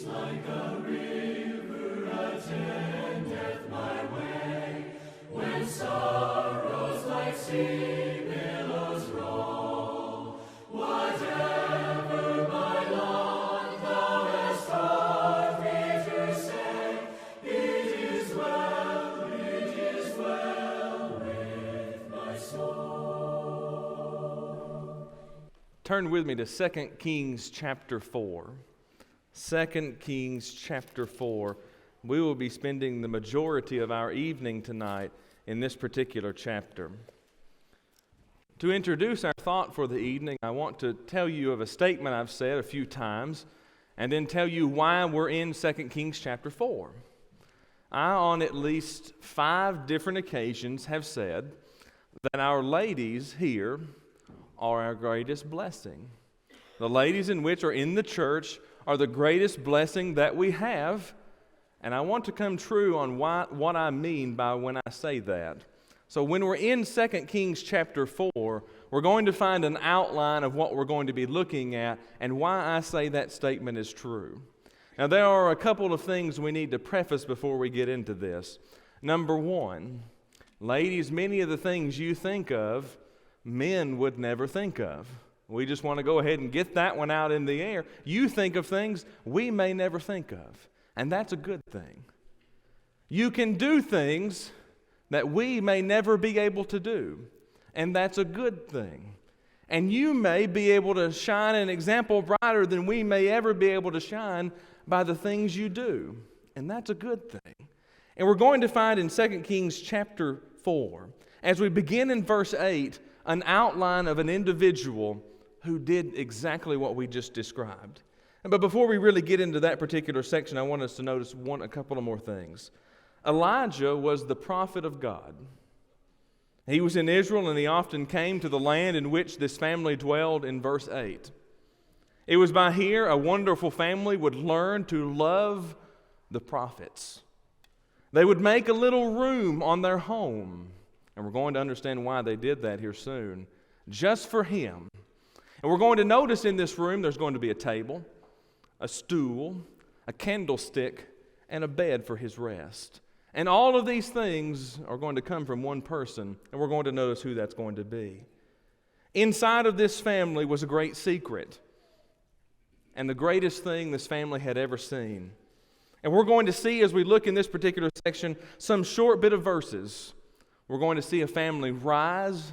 like a river attendeth my way, when sorrows like sea billows roll. Whatever my lot thou hast taught me to say, it is well with my soul. Turn with me to 2 Kings chapter 4. 2 Kings chapter 4. We will be spending the majority of our evening tonight in this particular chapter. To introduce our thought for the evening, I want to tell you of a statement I've said a few times, and then tell you why we're in 2 Kings chapter 4. I, on at least 5 different occasions, have said that our ladies here are our greatest blessing. The ladies in which are in the church are the greatest blessing that we have, and I want to come true on what I mean by when I say that. So when we're in 2 Kings chapter 4, we're going to find an outline of what we're going to be looking at and why I say that statement is true. Now there are a couple of things we need to preface before we get into this. Number one, ladies, many of the things you think of, men would never think of. We just want to go ahead and get that one out in the air. You think of things we may never think of, and that's a good thing. You can do things that we may never be able to do, and that's a good thing. And you may be able to shine an example brighter than we may ever be able to shine by the things you do, and that's a good thing. And we're going to find in 2 Kings chapter 4, as we begin in verse 8, an outline of an individual who did exactly what we just described. But before we really get into that particular section, I want us to notice a couple of more things. Elijah was the prophet of God. He was in Israel, and he often came to the land in which this family dwelled in verse 8. It was by here a wonderful family would learn to love the prophets. They would make a little room on their home, and we're going to understand why they did that here soon, just for him. And we're going to notice in this room there's going to be a table, a stool, a candlestick, and a bed for his rest. And all of these things are going to come from one person, and we're going to notice who that's going to be. Inside of this family was a great secret, and the greatest thing this family had ever seen. And we're going to see, as we look in this particular section, some short bit of verses. We're going to see a family rise,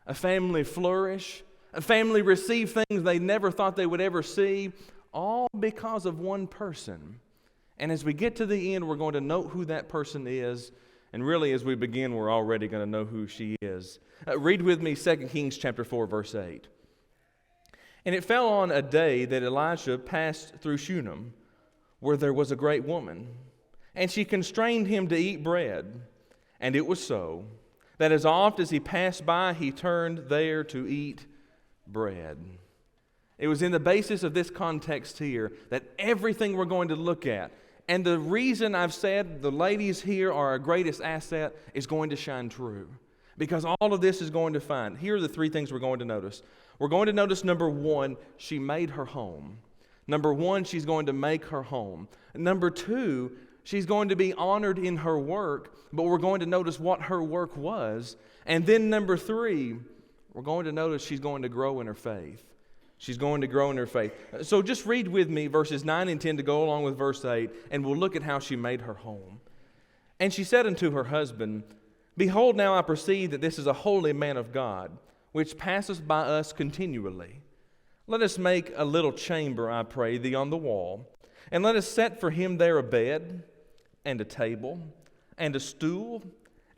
a family flourish, a family receive things they never thought they would ever see, all because of one person. And as we get to the end, we're going to note who that person is. And really, as we begin, we're already going to know who she is. Read with me 2 Kings chapter 4, verse 8. And it fell on a day that Elisha passed through Shunem, where there was a great woman, and she constrained him to eat bread. And it was so, that as oft as he passed by, he turned there to eat bread. It was in the basis of this context here that everything we're going to look at, and the reason I've said the ladies here are our greatest asset, is going to shine true. Because all of this is going to find. Here are the 3 things we're going to notice. We're going to notice, number 1, she made her home. Number 1, she's going to make her home. Number 2, she's going to be honored in her work, but we're going to notice what her work was. And then number 3, we're going to notice she's going to grow in her faith. She's going to grow in her faith. So just read with me verses 9 and 10 to go along with verse 8, and we'll look at how she made her home. And she said unto her husband, Behold, now I perceive that this is a holy man of God, which passeth by us continually. Let us make a little chamber, I pray thee, on the wall, and let us set for him there a bed, and a table, and a stool,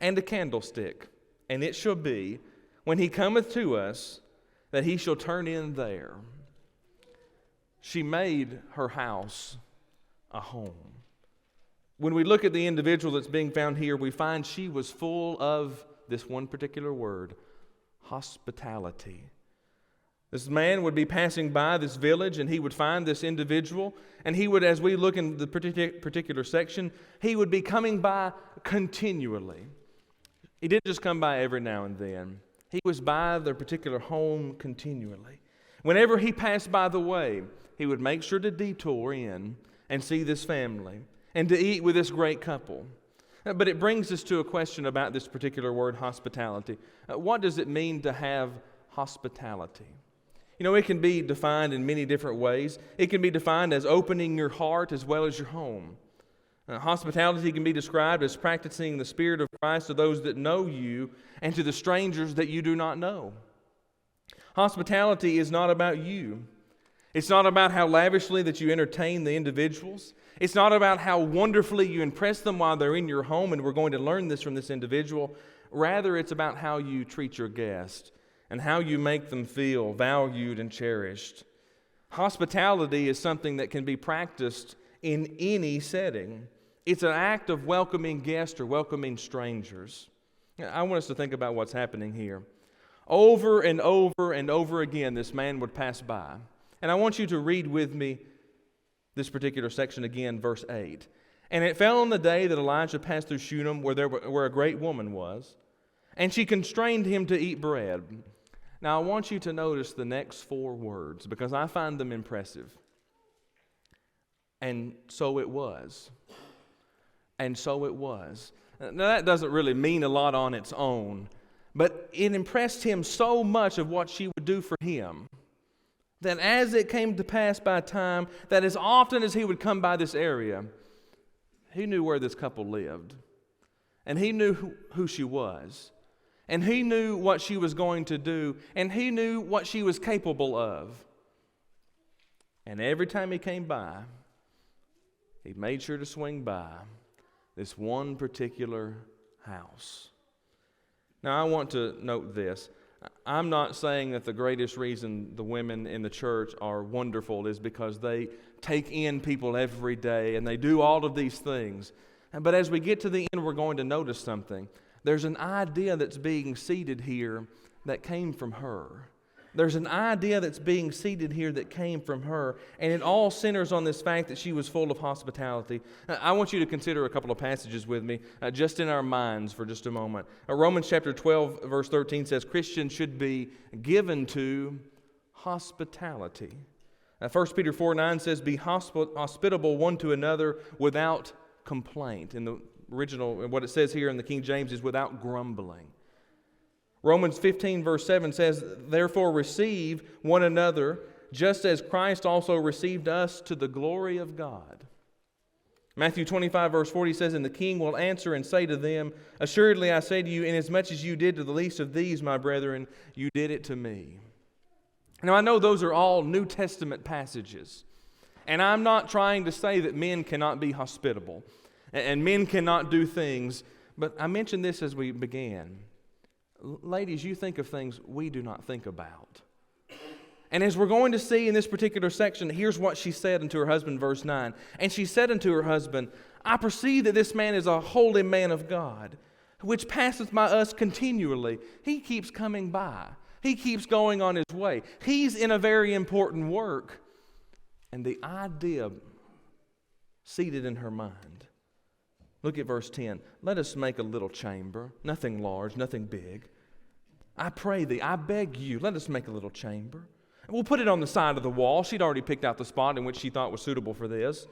and a candlestick. And it shall be, when he cometh to us, that he shall turn in there. She made her house a home. When we look at the individual that's being found here, we find she was full of this one particular word, hospitality. This man would be passing by this village, and he would find this individual, and he would, as we look in the particular section, he would be coming by continually. He didn't just come by every now and then. He was by their particular home continually. Whenever he passed by the way, he would make sure to detour in and see this family and to eat with this great couple. But it brings us to a question about this particular word, hospitality. What does it mean to have hospitality? You know, it can be defined in many different ways. It can be defined as opening your heart as well as your home. Hospitality can be described as practicing the Spirit of Christ to those that know you and to the strangers that you do not know. Hospitality is not about you. It's not about how lavishly that you entertain the individuals. It's not about how wonderfully you impress them while they're in your home, and we're going to learn this from this individual. Rather, it's about how you treat your guest and how you make them feel valued and cherished. Hospitality is something that can be practiced in any setting. It's an act of welcoming guests or welcoming strangers. I want us to think about what's happening here. Over and over and over again, this man would pass by. And I want you to read with me this particular section again, verse 8. And it fell on the day that Elijah passed through Shunem, where a great woman was, and she constrained him to eat bread. Now I want you to notice the next 4 words, because I find them impressive. And so it was. And so it was. Now that doesn't really mean a lot on its own, but it impressed him so much of what she would do for him, that as it came to pass by time, that as often as he would come by this area, he knew where this couple lived. And he knew who she was. And he knew what she was going to do. And he knew what she was capable of. And every time he came by, he made sure to swing by this one particular house. Now, I want to note this. I'm not saying that the greatest reason the women in the church are wonderful is because they take in people every day and they do all of these things. But as we get to the end, we're going to notice something. There's an idea that's being seeded here that came from her. There's an idea that's being seeded here that came from her, and it all centers on this fact that she was full of hospitality. I want you to consider a couple of passages with me, just in our minds for just a moment. Romans chapter 12, verse 13 says, Christians should be given to hospitality. 1 Peter 4:9 says, be hospitable one to another without complaint. In the original, what it says here in the King James is without grumbling. Romans 15 verse 7 says, therefore receive one another, just as Christ also received us to the glory of God. Matthew 25 verse 40 says, and the king will answer and say to them, assuredly I say to you, inasmuch as you did to the least of these, my brethren, you did it to me. Now I know those are all New Testament passages, and I'm not trying to say that men cannot be hospitable, and men cannot do things, but I mentioned this as we began. Ladies, you think of things we do not think about. And as we're going to see in this particular section, here's what she said unto her husband, verse 9. And she said unto her husband, I perceive that this man is a holy man of God, which passeth by us continually. He keeps coming by. He keeps going on his way. He's in a very important work. And the idea seated in her mind. Look at verse 10. Let us make a little chamber, nothing large, nothing big. I pray thee, I beg you, let us make a little chamber. And we'll put it on the side of the wall. She'd already picked out the spot in which she thought was suitable for this.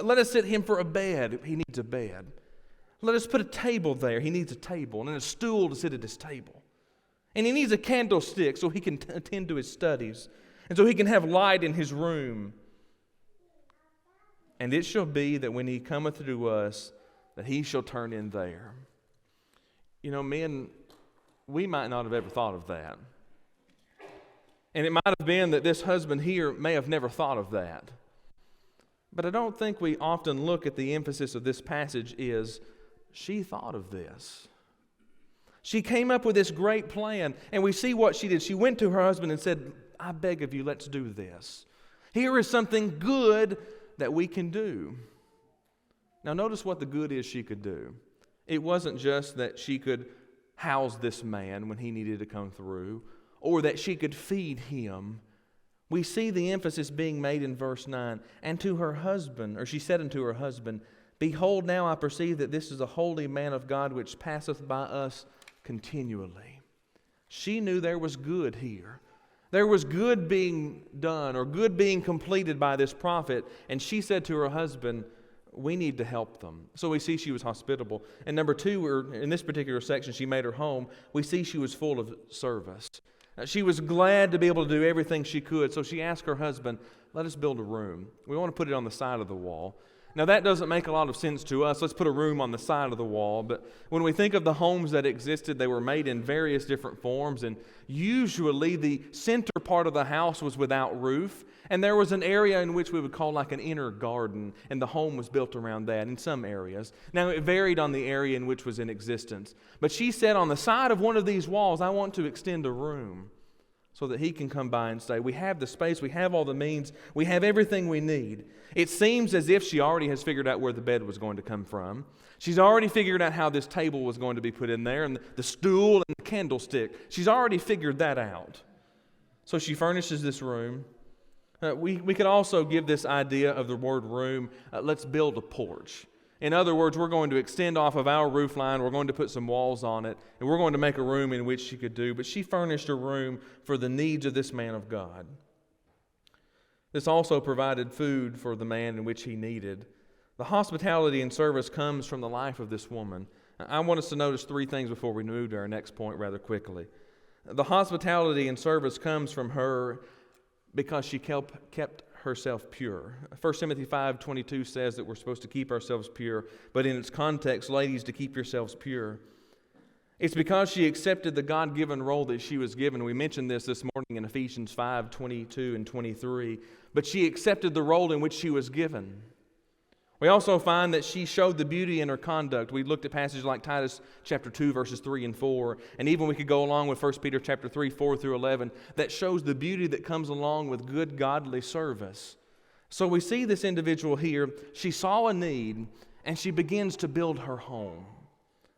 Let us set him for a bed. He needs a bed. Let us put a table there. He needs a table. And then a stool to sit at his table. And he needs a candlestick so he can attend to his studies. And so he can have light in his room. And it shall be that when he cometh to us, that he shall turn in there. You know, men, we might not have ever thought of that. And it might have been that this husband here may have never thought of that. But I don't think we often look at the emphasis of this passage is, she thought of this. She came up with this great plan, and we see what she did. She went to her husband and said, I beg of you, let's do this. Here is something good that we can do. Now notice what the good is she could do. It wasn't just that she could house this man when he needed to come through, or that she could feed him. We see the emphasis being made in verse 9. And to her husband, or she said unto her husband, behold, now I perceive that this is a holy man of God, which passeth by us continually. She knew there was good here. There was good being done or good being completed by this prophet, and she said to her husband, we need to help them. So we see she was hospitable. And number two, in this particular section, she made her home. We see she was full of service. She was glad to be able to do everything she could, so she asked her husband, let us build a room. We want to put it on the side of the wall. Now that doesn't make a lot of sense to us. Let's put a room on the side of the wall. But when we think of the homes that existed, they were made in various different forms, and usually the center part of the house was without roof, and there was an area in which we would call like an inner garden, and the home was built around that in some areas. Now it varied on the area in which was in existence. But she said, on the side of one of these walls, I want to extend a room so that he can come by and say, we have the space, we have all the means, we have everything we need. It seems as if she already has figured out where the bed was going to come from. She's already figured out how this table was going to be put in there, and the stool and the candlestick. She's already figured that out. So she furnishes this room. We could also give this idea of the word room, let's build a porch. In other words, we're going to extend off of our roof line, we're going to put some walls on it, and we're going to make a room in which she could do. But she furnished a room for the needs of this man of God. This also provided food for the man in which he needed. The hospitality and service comes from the life of this woman. I want us to notice three things before we move to our next point rather quickly. The hospitality and service comes from her because she kept herself pure. 1 Timothy 5:22 says that we're supposed to keep ourselves pure, but in its context, ladies, to keep yourselves pure. It's because she accepted the God-given role that she was given. We mentioned this morning in Ephesians 5:22 and 23, but she accepted the role in which she was given. We also find that she showed the beauty in her conduct. We looked at passages like Titus chapter 2, verses 3 and 4, and even we could go along with 1 Peter chapter 3, 4 through 11, that shows the beauty that comes along with good godly service. So we see this individual here. She saw a need, and she begins to build her home.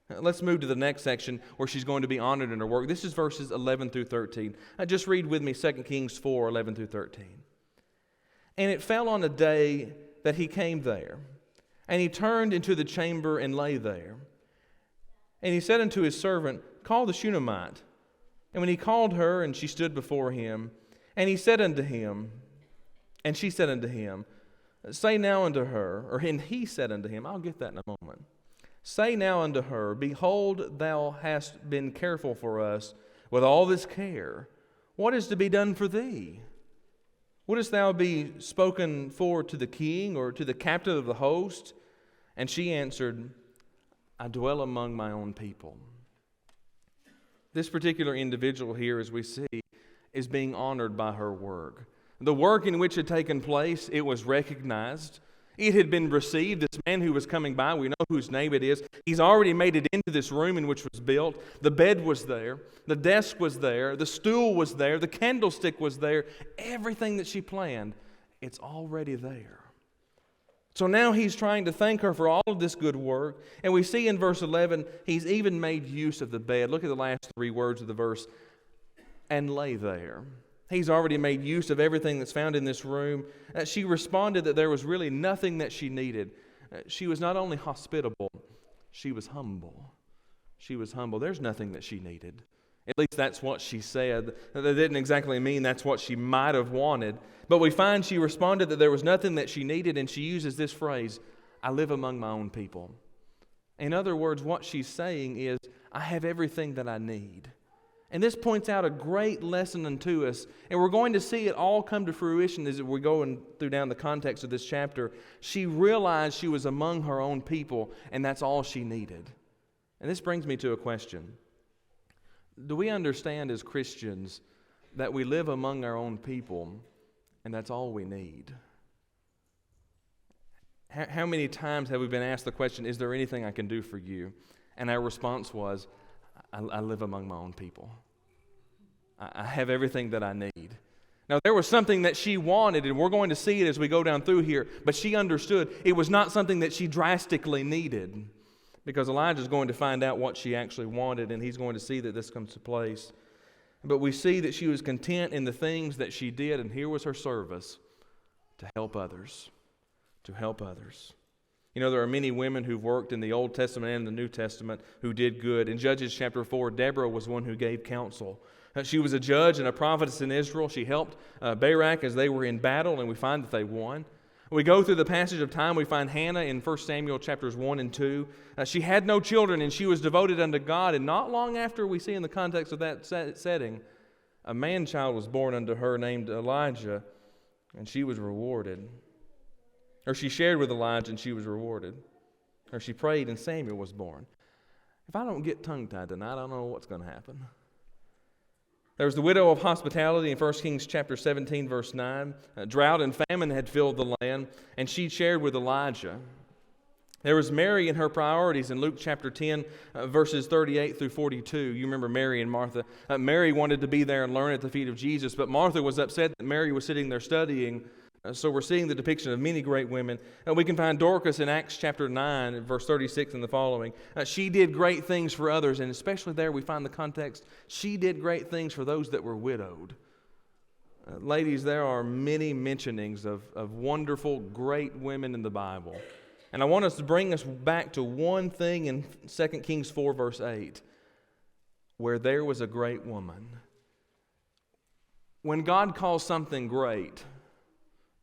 Let's move to the next section where she's going to be honored in her work. This is verses 11 through 13. Just read with me 2 Kings 4, 11 through 13. And it fell on a day that he came there, and he turned into the chamber and lay there. And he said unto his servant, call the Shunammite. And when he called her, and she stood before him, and he said unto him, and she said unto him, say now unto her, and he said unto him, I'll get that in a moment. Say now unto her, behold, thou hast been careful for us with all this care. What is to be done for thee? Wouldst thou be spoken for to the king or to the captain of the host? And she answered, I dwell among my own people. This particular individual here, as we see, is being honored by her work. The work in which had taken place, it was recognized. It had been received. This man who was coming by, we know whose name it is. He's already made it into this room in which was built. The bed was there. The desk was there. The stool was there. The candlestick was there. Everything that she planned, it's already there. So now he's trying to thank her for all of this good work. And we see in verse 11, he's even made use of the bed. Look at the last three words of the verse. And lay there. He's already made use of everything that's found in this room. She responded that there was really nothing that she needed. She was not only hospitable, she was humble. She was humble. There's nothing that she needed. At least that's what she said. That didn't exactly mean that's what she might have wanted. But we find she responded that there was nothing that she needed, and she uses this phrase, I live among my own people. In other words, what she's saying is, I have everything that I need. And this points out a great lesson unto us, and we're going to see it all come to fruition as we go through down the context of this chapter. She realized she was among her own people, and that's all she needed. And this brings me to a question. Do we understand as Christians that we live among our own people, and that's all we need? How many times have we been asked the question, is there anything I can do for you? And our response was, I live among my own people. I have everything that I need. Now, there was something that she wanted, and we're going to see it as we go down through here, but she understood it was not something that she drastically needed, because Elijah's going to find out what she actually wanted, and he's going to see that this comes to place. But we see that she was content in the things that she did, and here was her service, to help others. To help others. You know, there are many women who've worked in the Old Testament and the New Testament who did good. In Judges chapter 4, Deborah was one who gave counsel. She was a judge and a prophetess in Israel. She helped Barak as they were in battle, and we find that they won. We go through the passage of time, we find Hannah in 1 Samuel chapters 1 and 2. She had no children, and she was devoted unto God, and not long after, we see in the context of that setting, a man-child was born unto her named Elijah, and she was rewarded. Or she shared with Elijah, and she was rewarded. Or she prayed, and Samuel was born. If I don't get tongue-tied tonight, I don't know what's going to happen. There was the widow of hospitality in 1 Kings chapter 17, verse 9. Drought and famine had filled the land, and she shared with Elijah. There was Mary and her priorities in Luke chapter 10, verses 38 through 42. You remember Mary and Martha. Mary wanted to be there and learn at the feet of Jesus, but Martha was upset that Mary was sitting there studying. So we're seeing the depiction of many great women. We can find Dorcas in Acts chapter 9, verse 36 and the following. She did great things for others, and especially there we find the context, she did great things for those that were widowed. Ladies, there are many mentionings of wonderful, great women in the Bible. And I want us to bring us back to one thing in 2 Kings 4, verse 8, where there was a great woman. When God calls something great,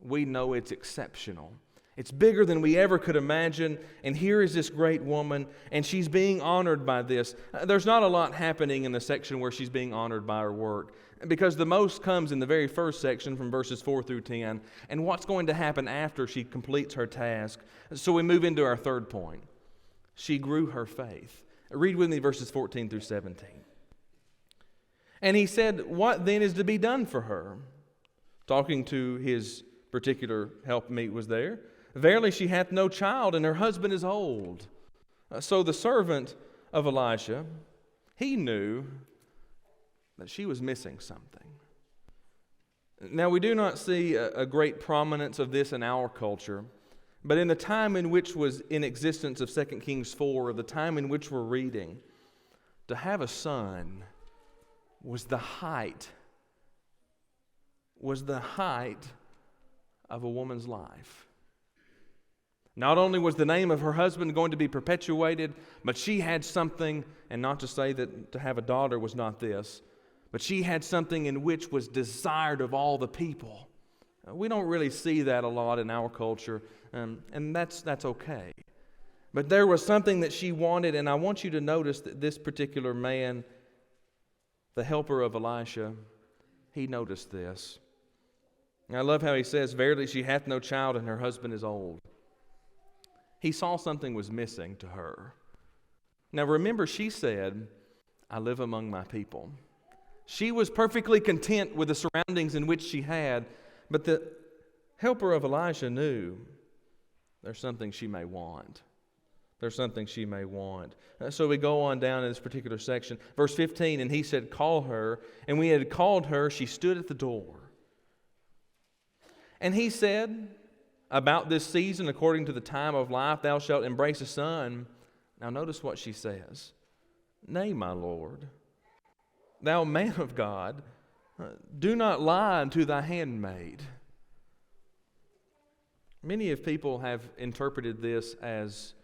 we know it's exceptional. It's bigger than we ever could imagine, and here is this great woman, and she's being honored by this. There's not a lot happening in the section where she's being honored by her work, because the most comes in the very first section from verses 4 through 10, and what's going to happen after she completes her task. So we move into our third point. She grew her faith. Read with me verses 14 through 17. And he said, "What then is to be done for her?" Talking to his particular helpmeet was there. "Verily she hath no child, and her husband is old." So the servant of Elisha, he knew that she was missing something. Now we do not see a great prominence of this in our culture, but in the time in which was in existence of 2 Kings 4, or the time in which we're reading, to have a son was the height of a woman's life. Not only was the name of her husband going to be perpetuated, but she had something, and not to say that to have a daughter was not this, but she had something in which was desired of all the people. We don't really see that a lot in our culture, and that's okay. But there was something that she wanted, and I want you to notice that this particular man, the helper of Elisha, he noticed this. And I love how he says, "Verily she hath no child, and her husband is old." He saw something was missing to her. Now remember, she said, "I live among my people." She was perfectly content with the surroundings in which she had, but the helper of Elisha knew there's something she may want. There's something she may want. So we go on down in this particular section. Verse 15, and he said, "Call her." And when he had called her, she stood at the door. And he said, "About this season, according to the time of life, thou shalt embrace a son." Now notice what she says. "Nay, my Lord, thou man of God, do not lie unto thy handmaid." Many of people have interpreted this as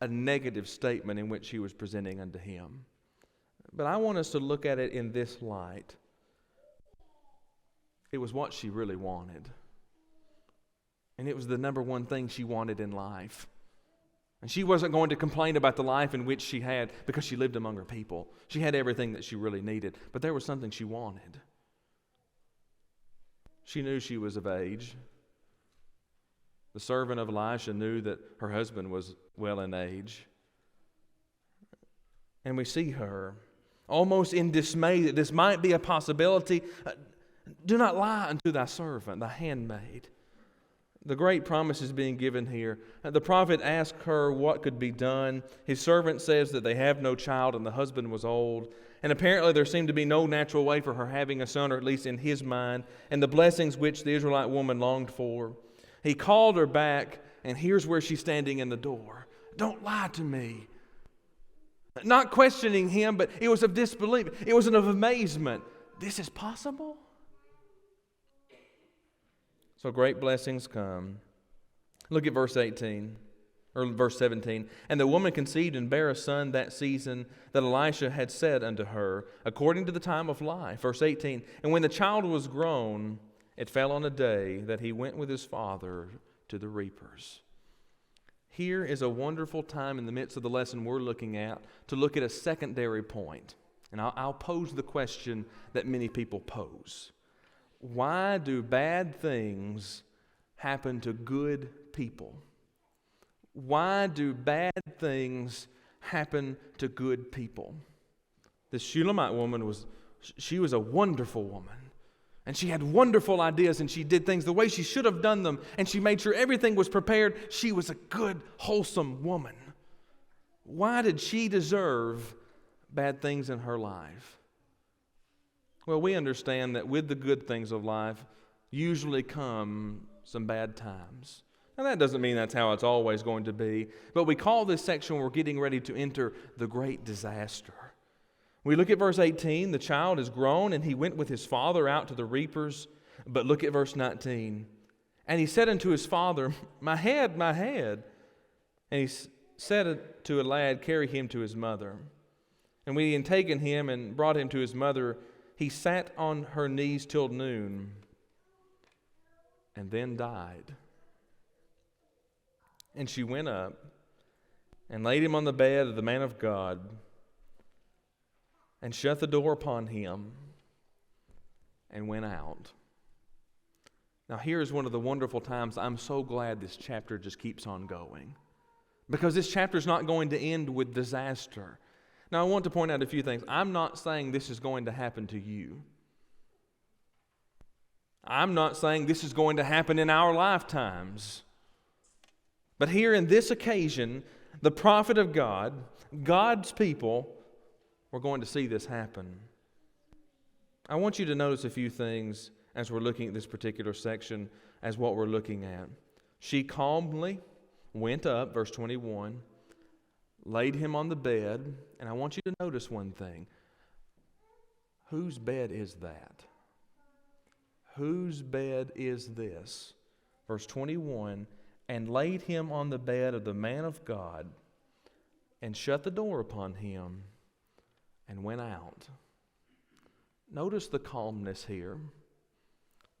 a negative statement in which he was presenting unto him. But I want us to look at it in this light. It was what she really wanted. And it was the number one thing she wanted in life. And she wasn't going to complain about the life in which she had, because she lived among her people. She had everything that she really needed. But there was something she wanted. She knew she was of age. The servant of Elisha knew that her husband was well in age. And we see her almost in dismay that this might be a possibility. "Do not lie unto thy servant, thy handmaid." The great promise is being given here. The prophet asked her what could be done. His servant says that they have no child and the husband was old. And apparently there seemed to be no natural way for her having a son, or at least in his mind, and the blessings which the Israelite woman longed for. He called her back, and here's where she's standing in the door. "Don't lie to me." Not questioning him, but it was of disbelief. It was of amazement. This is possible? So great blessings come. Look at verse 18. Or verse 17, and the woman conceived and bare a son that season that Elisha had said unto her, according to the time of life. Verse 18, and when the child was grown, it fell on a day that he went with his father to the reapers. Here is a wonderful time in the midst of the lesson we're looking at to look at a secondary point. And I'll pose the question that many people pose. Why do bad things happen to good people? Why do bad things happen to good people? This Shulamite woman was a wonderful woman. And she had wonderful ideas, and she did things the way she should have done them, and she made sure everything was prepared. She was a good, wholesome woman. Why did she deserve bad things in her life? Well, we understand that with the good things of life usually come some bad times. Now, that doesn't mean that's how it's always going to be, but we call this section we're getting ready to enter the great disaster. We look at verse 18, the child is grown, and he went with his father out to the reapers. But look at verse 19. And he said unto his father, my head, my head. And he said to a lad, carry him to his mother. And when he had taken him and brought him to his mother, he sat on her knees till noon, and then died. And she went up and laid him on the bed of the man of God and shut the door upon him and went out. Now, here's one of the wonderful times I'm so glad this chapter just keeps on going, because this chapter is not going to end with disaster. Now, I want to point out a few things. I'm not saying this is going to happen to you. I'm not saying this is going to happen in our lifetimes. But here in this occasion, the prophet of God, God's people, we're going to see this happen. I want you to notice a few things as we're looking at this particular section as what we're looking at. She calmly went up, verse 21, laid him on the bed, and I want you to notice one thing. Whose bed is that? Whose bed is this? Verse 21, and laid him on the bed of the man of God, and shut the door upon him, and went out. Notice the calmness here.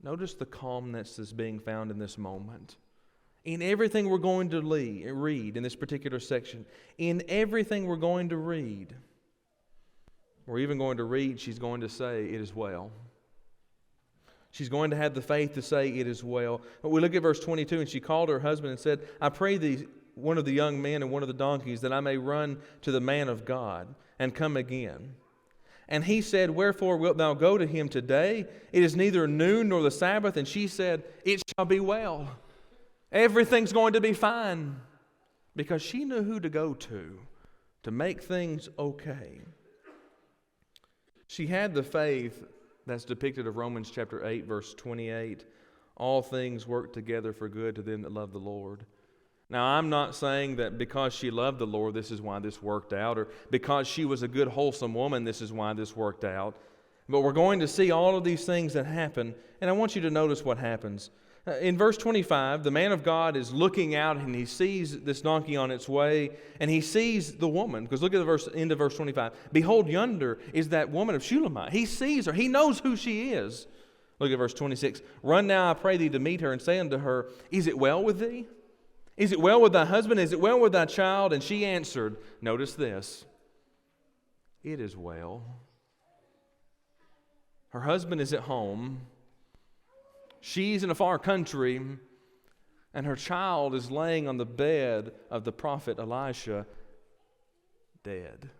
Notice the calmness that's being found in this moment. In everything we're going to read in this particular section, in everything we're going to read, we're even going to read, she's going to say, it is well. She's going to have the faith to say it is well. But we look at verse 22, and she called her husband and said, I pray thee, one of the young men and one of the donkeys, that I may run to the man of God and come again. And he said, wherefore wilt thou go to him today? It is neither noon nor the Sabbath. And she said, it shall be well. Everything's going to be fine. Because she knew who to go to make things okay. She had the faith that's depicted of Romans chapter 8, verse 28. All things work together for good to them that love the Lord. Now, I'm not saying that because she loved the Lord, this is why this worked out, or because she was a good, wholesome woman, this is why this worked out. But we're going to see all of these things that happen, and I want you to notice what happens. In verse 25, the man of God is looking out, and he sees this donkey on its way, and he sees the woman. Because look at the end of verse 25. Behold, yonder is that woman of Shulamite. He sees her. He knows who she is. Look at verse 26. Run now, I pray thee, to meet her, and say unto her, is it well with thee? Is it well with thy husband? Is it well with thy child? And she answered, notice this, it is well. Her husband is at home. She's in a far country, and her child is laying on the bed of the prophet Elisha, dead.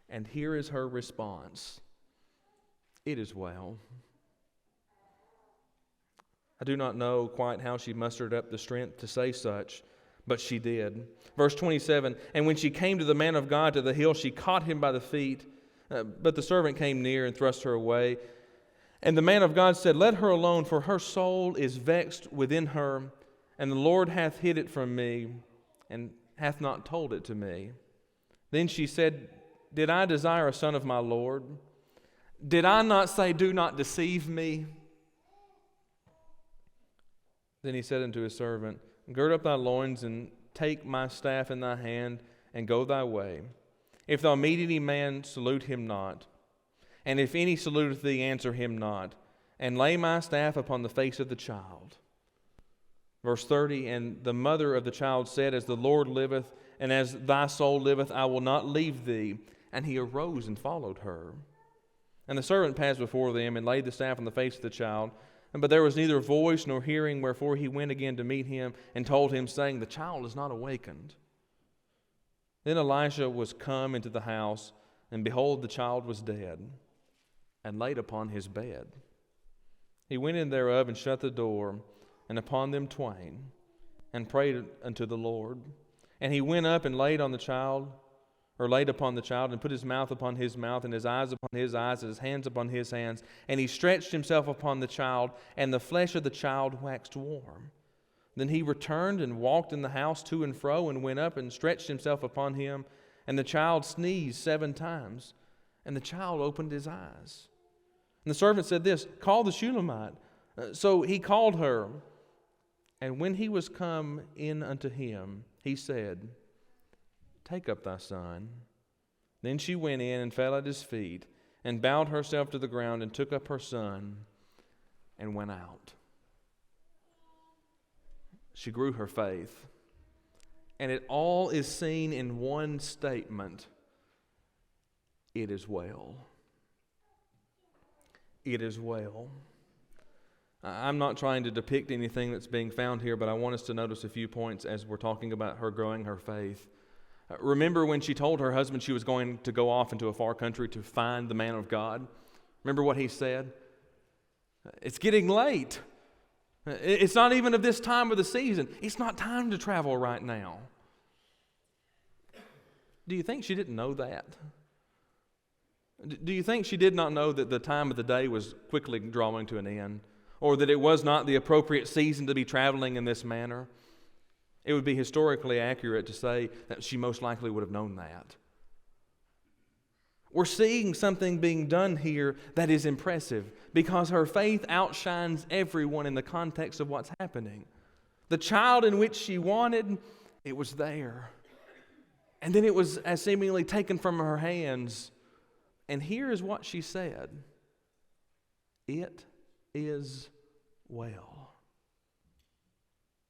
And here is her response. It is well. I do not know quite how she mustered up the strength to say such, but she did. Verse 27, and when she came to the man of God to the hill, she caught him by the feet, but the servant came near and thrust her away. And the man of God said, let her alone, for her soul is vexed within her, and the Lord hath hid it from me, and hath not told it to me. Then she said, did I desire a son of my Lord? Did I not say, do not deceive me? Then he said unto his servant, Gird up thy loins, and take my staff in thy hand, and go thy way. If thou meet any man, salute him not. And if any saluteth thee, answer him not. And lay my staff upon the face of the child. Verse 30, and the mother of the child said, As the Lord liveth, and as thy soul liveth, I will not leave thee. And he arose and followed her. And the servant passed before them, and laid the staff on the face of the child. But there was neither voice nor hearing, wherefore he went again to meet him, and told him, saying, The child is not awakened. Then Elisha was come into the house, and behold, the child was dead, and laid upon his bed. He went in thereof, and shut the door, and upon them twain, and prayed unto the Lord. And he went up and laid upon the child, and put his mouth upon his mouth, and his eyes upon his eyes, and his hands upon his hands. And he stretched himself upon the child, and the flesh of the child waxed warm. Then he returned and walked in the house to and fro, and went up and stretched himself upon him. And the child sneezed 7 times, and the child opened his eyes. And the servant said this, Call the Shulamite. So he called her. And when he was come in unto him, he said, Take up thy son. Then she went in and fell at his feet, and bowed herself to the ground, and took up her son, and went out. She grew her faith. And it all is seen in one statement. It is well. It is well. I'm not trying to depict anything that's being found here, but I want us to notice a few points as we're talking about her growing her faith. Remember when she told her husband she was going to go off into a far country to find the man of God? Remember what he said? It's getting late. It's not even of this time of the season. It's not time to travel right now. Do you think she didn't know that? Do you think she did not know that the time of the day was quickly drawing to an end? Or that it was not the appropriate season to be traveling in this manner? It would be historically accurate to say that she most likely would have known that. We're seeing something being done here that is impressive because her faith outshines everyone in the context of what's happening. The child in which she wanted, it was there. And then it was as seemingly taken from her hands. And here is what she said. It is well.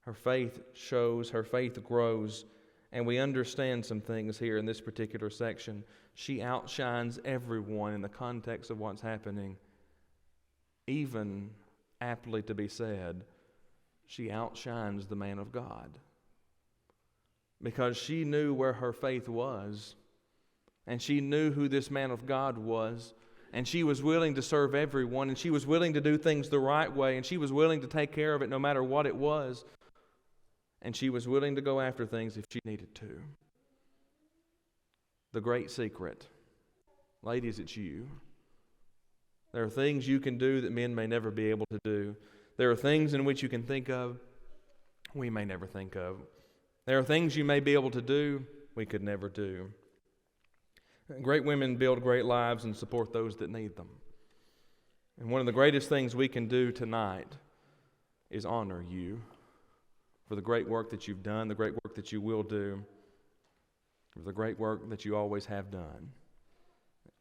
Her faith shows, her faith grows, and we understand some things here in this particular section. She outshines everyone in the context of what's happening. Even, aptly to be said, she outshines the man of God. Because she knew where her faith was, and she knew who this man of God was, and she was willing to serve everyone, and she was willing to do things the right way, and she was willing to take care of it no matter what it was, and she was willing to go after things if she needed to. The great secret, ladies, it's you. There are things you can do that men may never be able to do. There are things in which you can think of we may never think of. There are things you may be able to do we could never do. Great women build great lives and support those that need them. And one of the greatest things we can do tonight is honor you for the great work that you've done, the great work that you will do, for the great work that you always have done.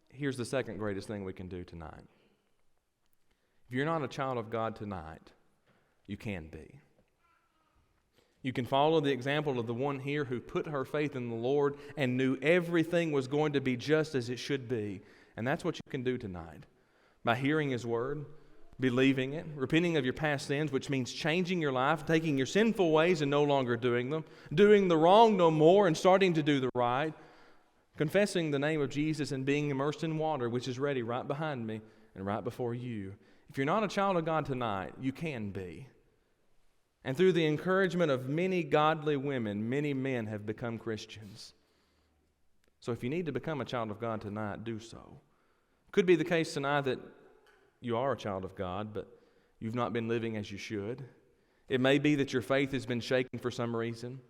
Here's the second greatest thing we can do tonight. If you're not a child of God tonight, you can be. You can follow the example of the one here who put her faith in the Lord and knew everything was going to be just as it should be. And that's what you can do tonight. By hearing His Word, believing it, repenting of your past sins, which means changing your life, taking your sinful ways and no longer doing them, doing the wrong no more and starting to do the right, confessing the name of Jesus and being immersed in water, which is ready right behind me and right before you. If you're not a child of God tonight, you can be. And through the encouragement of many godly women, many men have become Christians. So if you need to become a child of God tonight, do so. Could be the case tonight that you are a child of God, but you've not been living as you should. It may be that your faith has been shaken for some reason.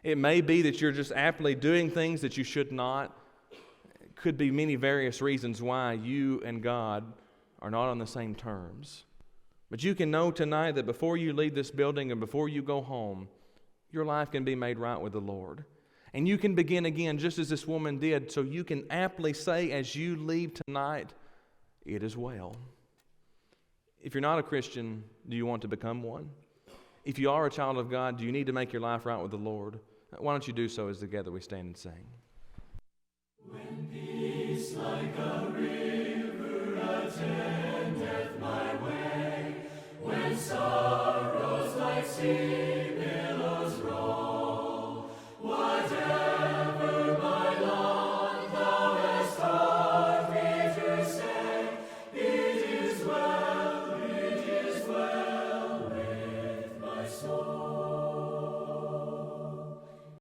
It may be that you're just aptly doing things that you should not. It could be many various reasons why you and God are not on the same terms. But you can know tonight that before you leave this building and before you go home, your life can be made right with the Lord. And you can begin again just as this woman did, so you can aptly say as you leave tonight, it is well. If you're not a Christian, do you want to become one? If you are a child of God, do you need to make your life right with the Lord? Why don't you do so as together we stand and sing? When peace like a